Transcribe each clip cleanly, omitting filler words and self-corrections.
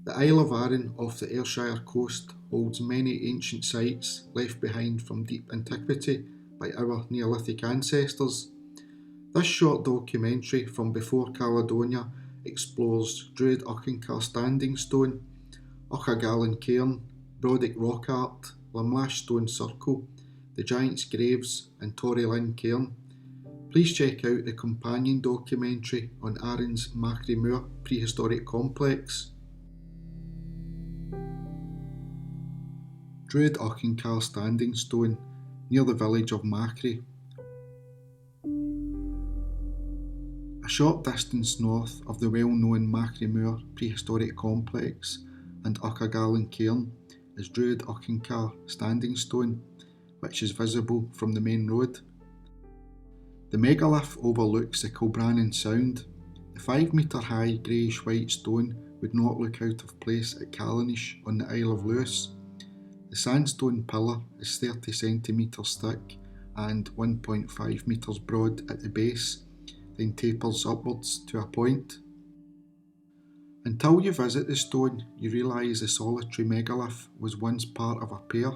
The Isle of Arran off the Ayrshire coast holds many ancient sites left behind from deep antiquity by our Neolithic ancestors. This short documentary from before Caledonia explores Druid Auchencar Standing Stone, Auchagallon Cairn, Brodick Rock Art, Lamlash Stone Circle, the Giants' Graves and Torylinn Cairn. Please check out the companion documentary on Arran's Machrie Moor Prehistoric Complex. Druid Auchencar Standing Stone near the village of Machrie. A short distance north of the well-known Machrie Moor Prehistoric Complex and Auchagallon Cairn is Druid Auchencar Standing Stone, which is visible from the main road. The megalith overlooks the Kilbrannan Sound. The 5 metre high greyish-white stone would not look out of place at Caledonia on the Isle of Lewis. The sandstone pillar is 30 centimetres thick and 1.5 metres broad at the base, then tapers upwards to a point. Until you visit the stone, you realise the solitary megalith was once part of a pair.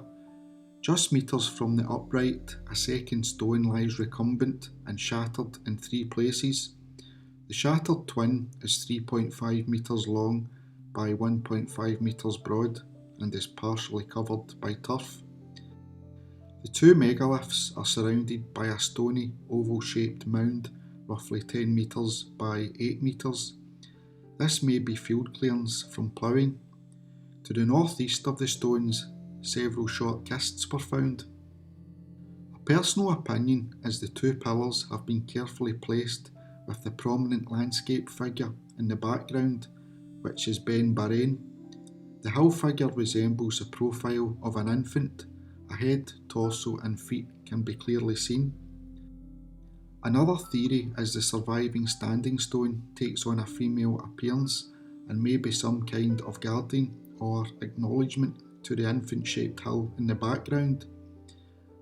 Just metres from the upright, a second stone lies recumbent and shattered in 3 places. The shattered twin is 3.5 metres long by 1.5 metres broad and is partially covered by turf. The 2 megaliths are surrounded by a stony, oval-shaped mound roughly 10 metres by 8 metres. This may be field clearance from ploughing. To the north-east of the stones, several short kists were found. A personal opinion is the 2 pillars have been carefully placed with the prominent landscape figure in the background, which is Ben Barrain. The hill figure resembles the profile of an infant. A head, torso and feet can be clearly seen. Another theory is the surviving standing stone takes on a female appearance and may be some kind of guardian or acknowledgement to the infant-shaped hill in the background.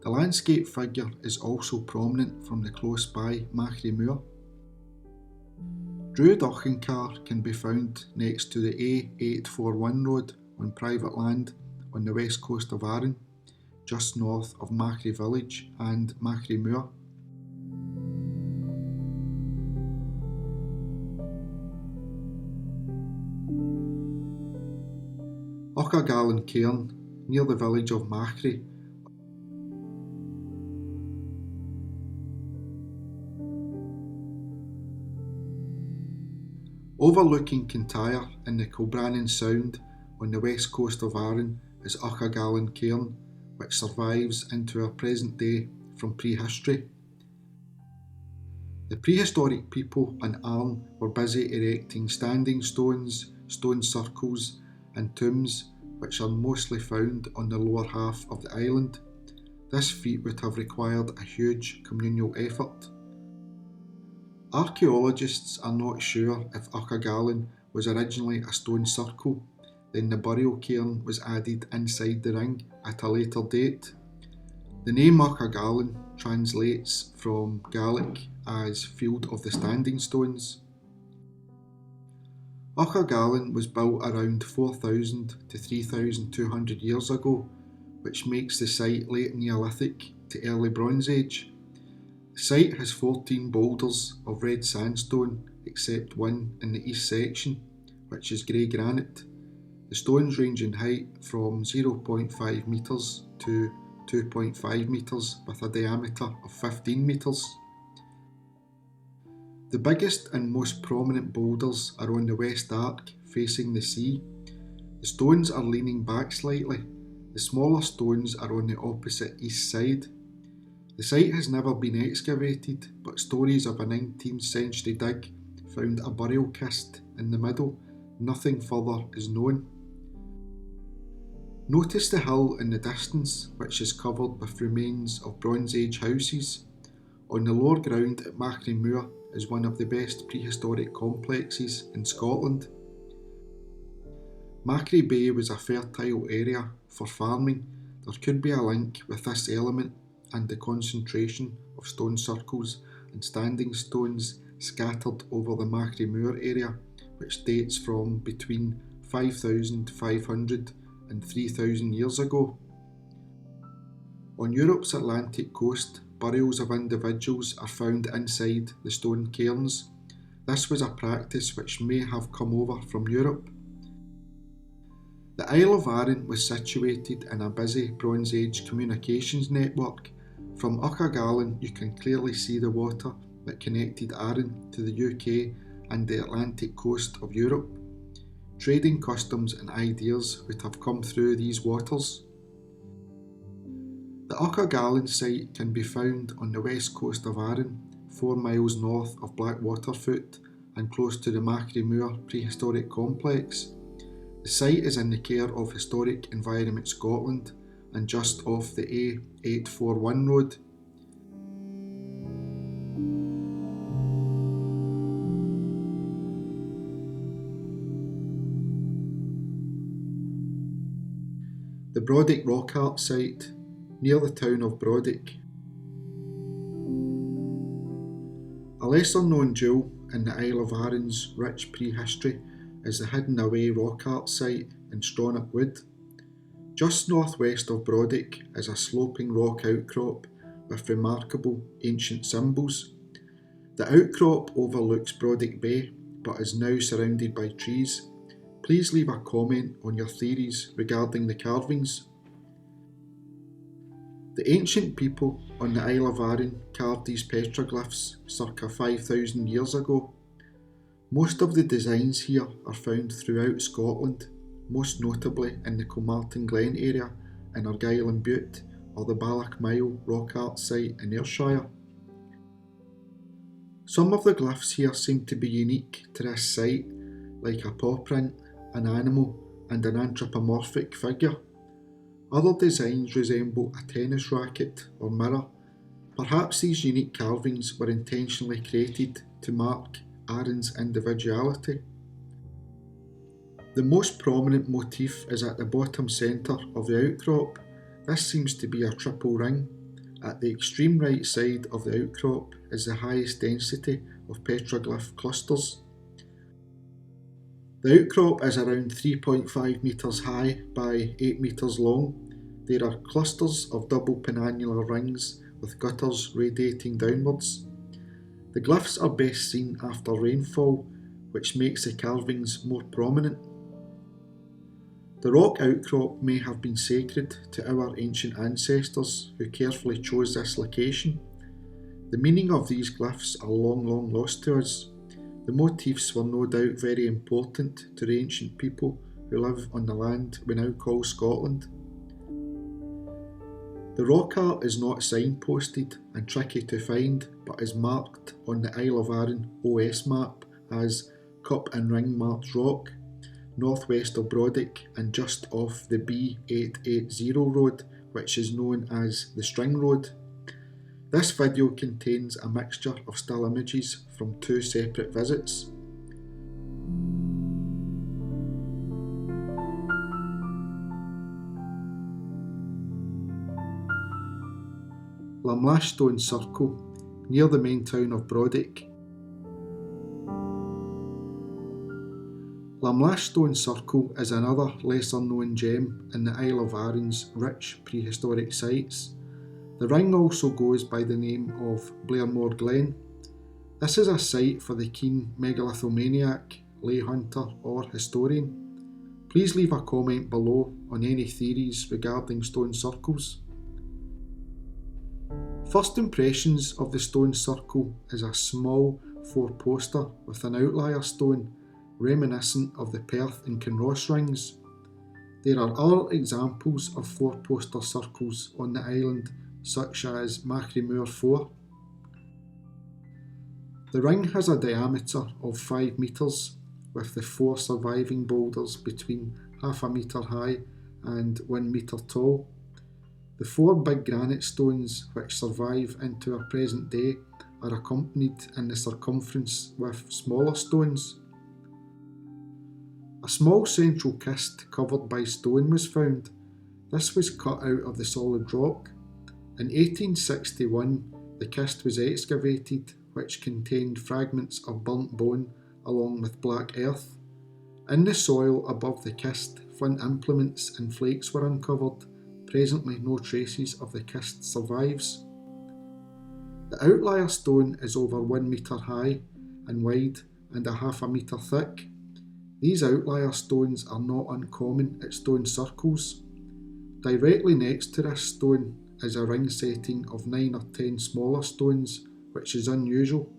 The landscape figure is also prominent from the close-by Machrie Moor. Druid Auchencar can be found next to the A841 road on private land on the west coast of Arran, just north of Machrie village and Machrie Moor. Auchagallon Cairn, near the village of Machrie. Overlooking Kintyre in the Kilbrannan Sound on the west coast of Arran is Auchagallon Cairn, which survives into our present day from prehistory. The prehistoric people in Arran were busy erecting standing stones, stone circles and tombs, which are mostly found on the lower half of the island. This feat would have required a huge communal effort. Archaeologists are not sure if Auchagallon was originally a stone circle, then the burial cairn was added inside the ring at a later date. The name Auchagallon translates from Gaelic as Field of the Standing Stones. Auchagallon was built around 4,000 to 3,200 years ago, which makes the site late Neolithic to early Bronze Age. The site has 14 boulders of red sandstone, except one in the east section, which is grey granite. The stones range in height from 0.5 metres to 2.5 metres with a diameter of 15 metres. The biggest and most prominent boulders are on the west arc, facing the sea. The stones are leaning back slightly. The smaller stones are on the opposite east side. The site has never been excavated, but stories of a 19th century dig found a burial kist in the middle. Nothing further is known. Notice the hill in the distance, which is covered with remains of Bronze Age houses. On the lower ground at Machrie Moor is one of the best prehistoric complexes in Scotland. Machrie Bay was a fertile area for farming. There could be a link with this element and the concentration of stone circles and standing stones scattered over the Machrie Moor area, which dates from between 5,500 and 3,000 years ago. On Europe's Atlantic coast, burials of individuals are found inside the stone cairns. This was a practice which may have come over from Europe. The Isle of Arran was situated in a busy Bronze Age communications network. From Auchagallon you can clearly see the water that connected Arran to the UK and the Atlantic coast of Europe. Trading customs and ideas would have come through these waters. The Auchagallon site can be found on the west coast of Arran, 4 miles north of Blackwaterfoot and close to the Machrie Moor Prehistoric Complex. The site is in the care of Historic Environment Scotland and just off the A841 road. The Brodick rock art site, near the town of Brodick. A lesser known jewel in the Isle of Arran's rich prehistory is the hidden away rock art site in Stronach Wood. Just northwest of Brodick is a sloping rock outcrop with remarkable ancient symbols. The outcrop overlooks Brodick Bay but is now surrounded by trees. Please leave a comment on your theories regarding the carvings. The ancient people on the Isle of Arran carved these petroglyphs circa 5,000 years ago. Most of the designs here are found throughout Scotland, most notably in the Comartin Glen area in Auchagallon Butte or the Ballochmyle rock art site in Ayrshire. Some of the glyphs here seem to be unique to this site, like a paw print, an animal and an anthropomorphic figure. Other designs resemble a tennis racket or mirror. Perhaps these unique carvings were intentionally created to mark Arran's individuality. The most prominent motif is at the bottom centre of the outcrop. This seems to be a triple ring. At the extreme right side of the outcrop is the highest density of petroglyph clusters. The outcrop is around 3.5 metres high by 8 metres long. There are clusters of double penannular rings with gutters radiating downwards. The glyphs are best seen after rainfall, which makes the carvings more prominent. The rock outcrop may have been sacred to our ancient ancestors who carefully chose this location. The meaning of these glyphs are long lost to us. The motifs were no doubt very important to the ancient people who live on the land we now call Scotland. The rock art is not signposted and tricky to find, but is marked on the Isle of Arran OS map as Cup and Ring Marked Rock, northwest of Brodick and just off the B880 road, which is known as the String Road. This video contains a mixture of still images from 2 separate visits. Lamlash Stone Circle, near the main town of Brodick. Lamlash Stone Circle is another lesser known gem in the Isle of Arran's rich prehistoric sites. The ring also goes by the name of Blairmore Glen. This is a site for the keen megalithomaniac, lay hunter or historian. Please leave a comment below on any theories regarding stone circles. First impressions of the stone circle is a small 4-poster with an outlier stone reminiscent of the Perth and Kinross rings. There are other examples of 4-poster circles on the island, such as Machrie Moor 4. The ring has a diameter of 5 metres, with the 4 surviving boulders between half a metre high and 1 metre tall. The 4 big granite stones which survive into our present day are accompanied in the circumference with smaller stones. A small central kist covered by stone was found. This was cut out of the solid rock. In 1861, the kist was excavated, which contained fragments of burnt bone along with black earth. In the soil above the kist, flint implements and flakes were uncovered. Presently no traces of the kist survives. The outlier stone is over 1 metre high and wide and a half a metre thick. These outlier stones are not uncommon at stone circles. Directly next to this stone is a ring setting of 9 or 10 smaller stones, which is unusual.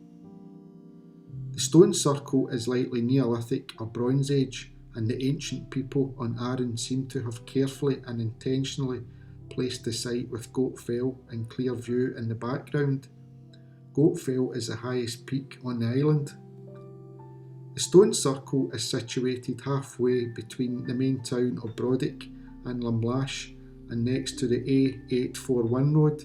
The stone circle is likely Neolithic or Bronze Age, and the ancient people on Arran seem to have carefully and intentionally placed the site with Goat Fell and Clear View in the background. Goat Fell is the highest peak on the island. The stone circle is situated halfway between the main town of Brodick and Lamlash and next to the A841 road.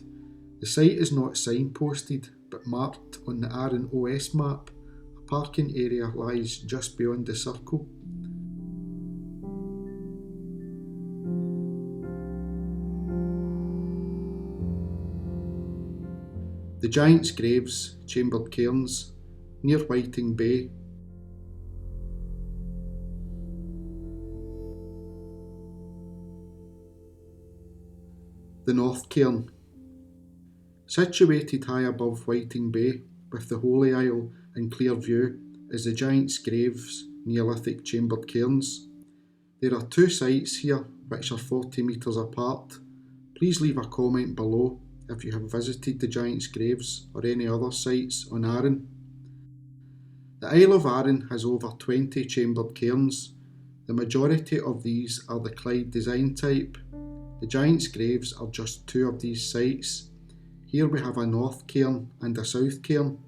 The site is not signposted but marked on the Arran OS map. A parking area lies just beyond the circle. The Giant's Graves, Chambered Cairns, near Whiting Bay. The North Cairn. Situated high above Whiting Bay, with the Holy Isle in clear view, is the Giant's Graves Neolithic Chambered Cairns. There are 2 sites here which are 40 metres apart. Please leave a comment below if you have visited the Giant's Graves or any other sites on Arran. The Isle of Arran has over 20 chambered cairns. The majority of these are the Clyde design type. The Giant's Graves are just 2 of these sites. Here we have a North Cairn and a South Cairn.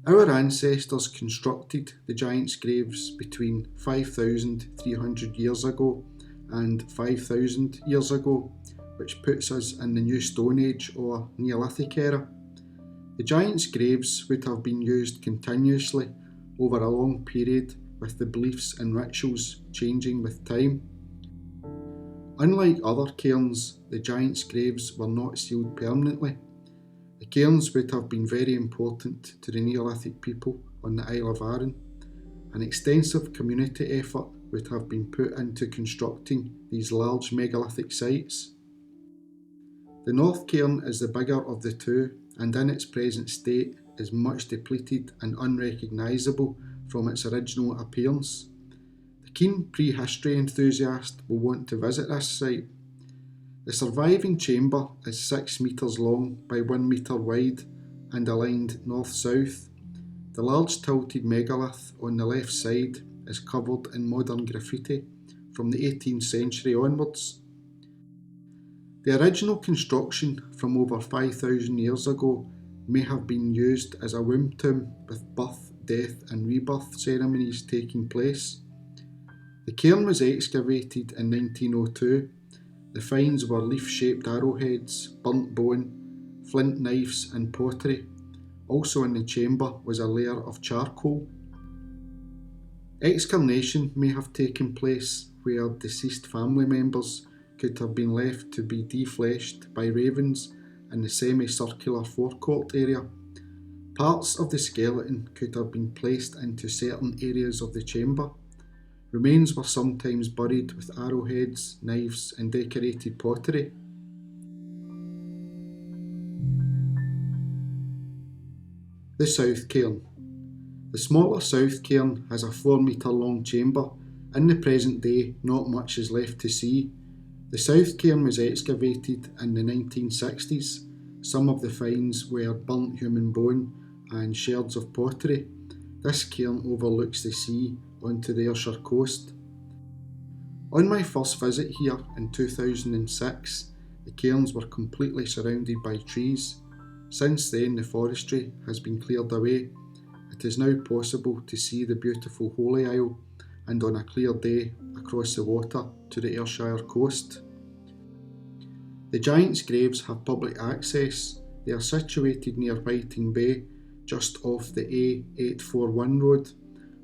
Our ancestors constructed the Giant's Graves between 5,300 years ago and 5,000 years ago, which puts us in the New Stone Age or Neolithic era. The Giant's Graves would have been used continuously over a long period, with the beliefs and rituals changing with time. Unlike other cairns, the Giant's Graves were not sealed permanently. The cairns would have been very important to the Neolithic people on the Isle of Arran. An extensive community effort would have been put into constructing these large megalithic sites. The North Cairn is the bigger of the 2 and in its present state is much depleted and unrecognisable from its original appearance. The keen prehistory enthusiast will want to visit this site. The surviving chamber is 6 metres long by 1 metre wide and aligned north-south. The large tilted megalith on the left side is covered in modern graffiti from the 18th century onwards. The original construction from over 5,000 years ago may have been used as a womb tomb with birth, death and rebirth ceremonies taking place. The cairn was excavated in 1902. The finds were leaf-shaped arrowheads, burnt bone, flint knives and pottery. Also in the chamber was a layer of charcoal. Excarnation may have taken place where deceased family members could have been left to be defleshed by ravens in the semicircular forecourt area. Parts of the skeleton could have been placed into certain areas of the chamber. Remains were sometimes buried with arrowheads, knives and decorated pottery. The South Cairn. The smaller South Cairn has a 4 metre long chamber. In the present day, not much is left to see. The South Cairn was excavated in the 1960s. Some of the finds were burnt human bone and sherds of pottery. This cairn overlooks the sea onto the Ayrshire coast. On my first visit here in 2006, the cairns were completely surrounded by trees. Since then, the forestry has been cleared away. It is now possible to see the beautiful Holy Isle and on a clear day across the water to the Ayrshire coast. The Giant's Graves have public access. They are situated near Whiting Bay, just off the A841 road.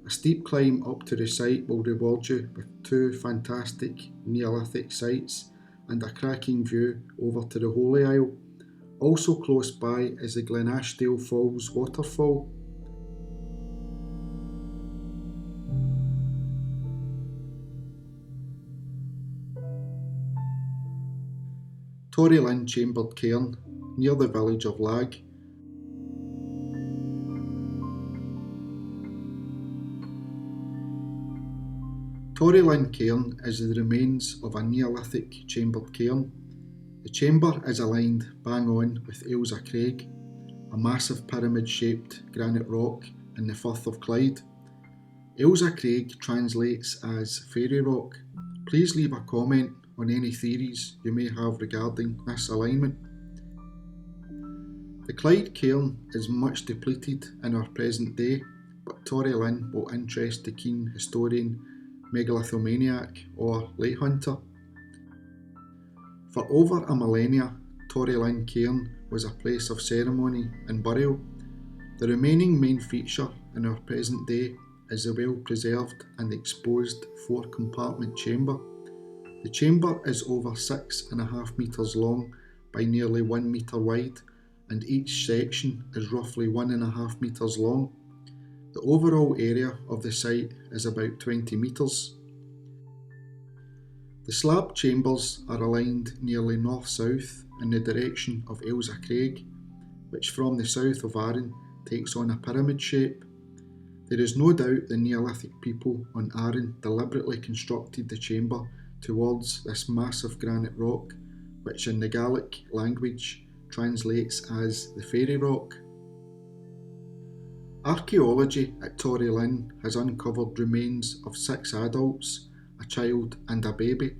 A steep climb up to the site will reward you with 2 fantastic Neolithic sites and a cracking view over to the Holy Isle. Also close by is the Glenashdale Falls waterfall. Torylinn chambered cairn near the village of Lag. Torylinn cairn is the remains of a Neolithic chambered cairn. The chamber is aligned bang on with Ailsa Craig, a massive pyramid-shaped granite rock in the Firth of Clyde. Ailsa Craig translates as fairy rock. Please leave a comment on any theories you may have regarding this alignment. The Clyde cairn is much depleted in our present day, but Torylinn will interest the keen historian, megalithomaniac or lay hunter. For over a millennia, Torylinn cairn was a place of ceremony and burial. The remaining main feature in our present day is the well-preserved and exposed 4-compartment chamber. The chamber is over 6.5 metres long by nearly 1 metre wide, and each section is roughly 1.5 metres long. The overall area of the site is about 20 metres. The slab chambers are aligned nearly north-south in the direction of Ailsa Craig, which from the south of Arran takes on a pyramid shape. There is no doubt the Neolithic people on Arran deliberately constructed the chamber towards this massive granite rock, which in the Gaelic language translates as the fairy rock. Archaeology at Torylinn has uncovered remains of 6 adults, a child and a baby,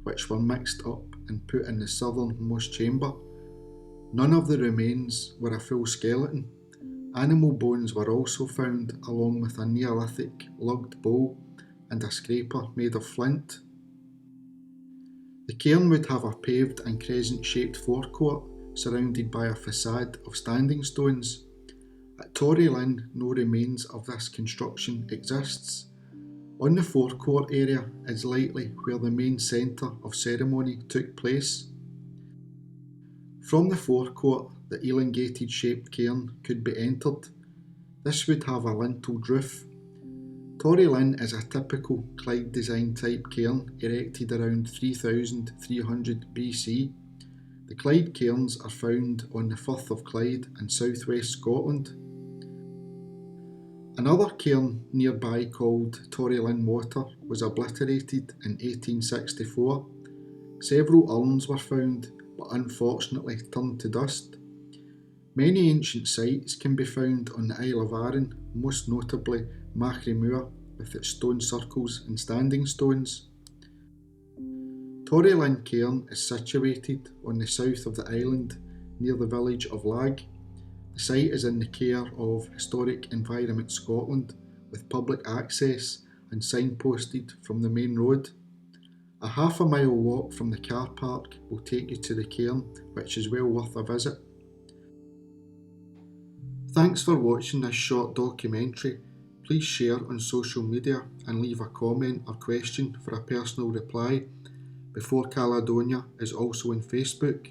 which were mixed up and put in the southernmost chamber. None of the remains were a full skeleton. Animal bones were also found, along with a Neolithic lugged bowl and a scraper made of flint. The cairn would have a paved and crescent-shaped forecourt surrounded by a facade of standing stones. At Torylinn, no remains of this construction exists. On the forecourt area is likely where the main centre of ceremony took place. From the forecourt, the elongated shaped cairn could be entered. This would have a linteled roof. Torylinn is a typical Clyde design type cairn erected around 3300 BC. The Clyde cairns are found on the Firth of Clyde in southwest Scotland. Another cairn nearby called Torylinn Water was obliterated in 1864. Several urns were found, but unfortunately turned to dust. Many ancient sites can be found on the Isle of Arran, most notably Machrie Moor with its stone circles and standing stones. Torylinn Cairn is situated on the south of the island near the village of Lag. The site is in the care of Historic Environment Scotland with public access and signposted from the main road. A half-a-mile walk from the car park will take you to the cairn, which is well worth a visit. Thanks for watching this short documentary. Please share on social media and leave a comment or question for a personal reply. Before Caledonia is also on Facebook.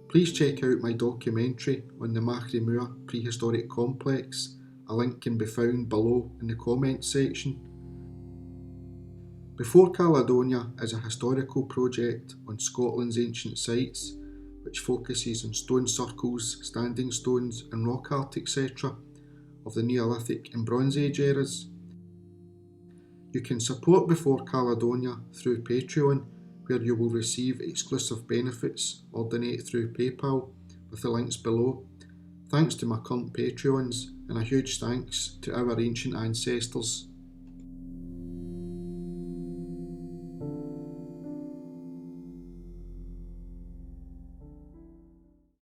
Please check out my documentary on the Machrie Moor Prehistoric Complex. A link can be found below in the comments section. Before Caledonia is a historical project on Scotland's ancient sites, which focuses on stone circles, standing stones and rock art etc. of the Neolithic and Bronze Age eras. You can support Before Caledonia through Patreon, where you will receive exclusive benefits, or donate through PayPal with the links below. Thanks to my current Patreons, and a huge thanks to our ancient ancestors.